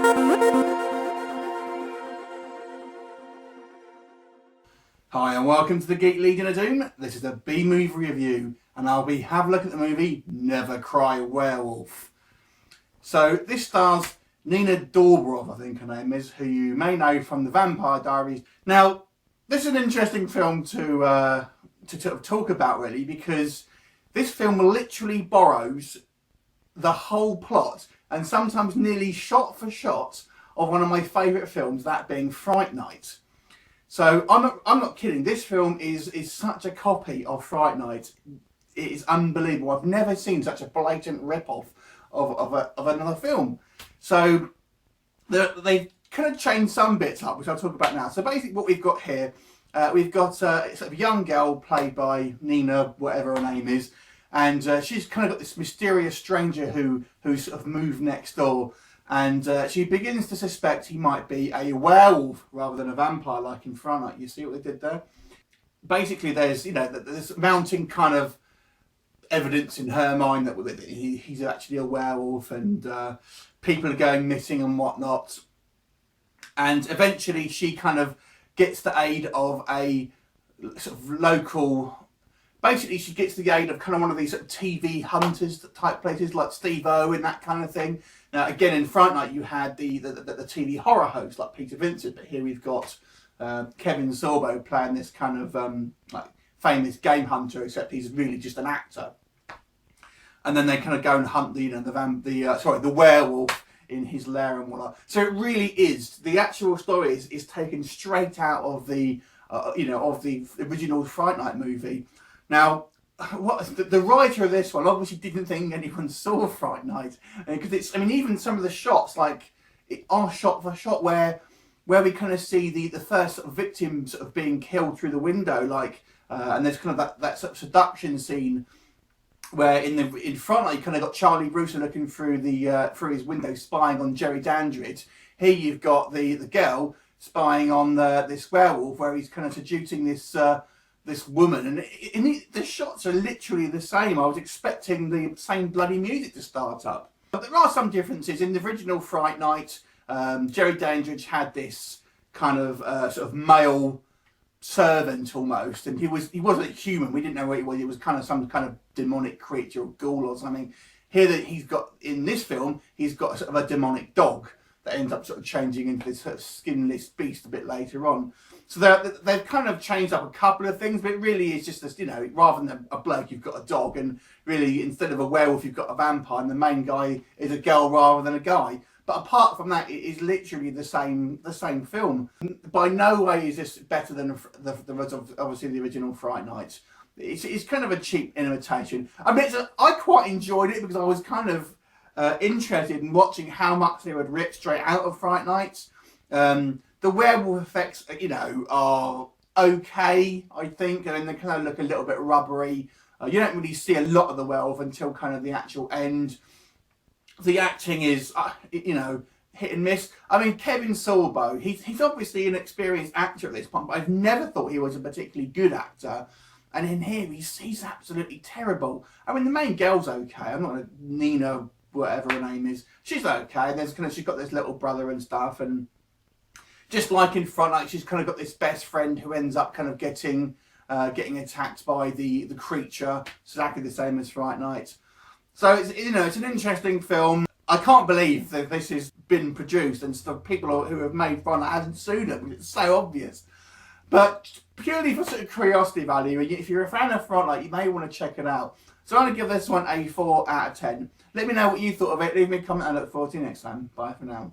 Hi and welcome to the Geek Legion of Doom. This is a B-movie review and I'll be having a look at the movie Never Cry Werewolf. So this stars Nina Dobrev, I think her name is, who you may know from the Vampire Diaries. Now, this is an interesting film to talk about really, because this film literally borrows the whole plot and sometimes nearly shot for shot of one of my favourite films, that being Fright Night. So I'm not kidding. This film is such a copy of Fright Night. It is unbelievable. I've never seen such a blatant rip-off of another film. So they've kind of changed some bits up, which I'll talk about now. So basically what we've got here, we've got sort of a young girl played by Nina, whatever her name is, and she's kind of got this mysterious stranger who sort of moved next door. And she begins to suspect he might be a werewolf rather than a vampire, like in Fright Night. You see what they did there? Basically, there's there's mounting kind of evidence in her mind that he's actually a werewolf, and people are going missing and whatnot. And eventually, she kind of gets the aid of a sort of local. Basically, she gets the aid of kind of one of these sort of TV hunters type places like Steve-O and that kind of thing. Now, again, in Fright Night, you had the TV horror host like Peter Vincent, but here we've got Kevin Sorbo playing this kind of like famous game hunter, except he's really just an actor. And then they kind of go and hunt the werewolf in his lair and whatnot. So it really is, the actual story is taken straight out of the of the original Fright Night movie. Now, the writer of this one obviously didn't think anyone saw Fright Night, because even some of the shots are shot for shot where we kind of see the first sort of victim sort of being killed through the window, and there's kind of that sort of seduction scene where in Fright Night you kind of got Charlie Brewster looking through his window spying on Jerry Dandridge. Here you've got the girl spying on this werewolf, where he's kind of seducing this woman, and the shots are literally the same. I was expecting the same bloody music to start up. But there are some differences. In the original Fright Night, Jerry Dandridge had this kind of sort of male servant almost, and he wasn't human. We didn't know what he was. He was kind of some kind of demonic creature or ghoul or something. Here that he's got in this film, he's got sort of a demonic dog that ends up sort of changing into this sort of skinless beast a bit later on. So they've kind of changed up a couple of things, but it really is just this, rather than a bloke, you've got a dog, and really instead of a werewolf, you've got a vampire, and the main guy is a girl rather than a guy. But apart from that, it is literally the same film. By no way is this better than obviously the original Fright Night. It's kind of a cheap imitation. I quite enjoyed it because I was kind of interested in watching how much they would rip straight out of Fright Night. The werewolf effects, are okay, I think, and then they kind of look a little bit rubbery. You don't really see a lot of the werewolf until kind of the actual end. The acting is, hit and miss. Kevin Sorbo, he's obviously an experienced actor at this point, but I've never thought he was a particularly good actor. And in here, he's absolutely terrible. The main girl's okay. I'm not Nina, whatever her name is. She's okay. She's got this little brother and stuff, and just like in Fright Night, she's kind of got this best friend who ends up kind of getting attacked by the creature. It's exactly the same as Fright Night. So it's an interesting film. I can't believe that this has been produced and people who have made Fright Night hasn't sued them. It's so obvious. But purely for sort of curiosity value, if you're a fan of Fright Night, you may want to check it out. So I'm going to give this one a 4 out of 10. Let me know what you thought of it. Leave me a comment. I look forward to you next time. Bye for now.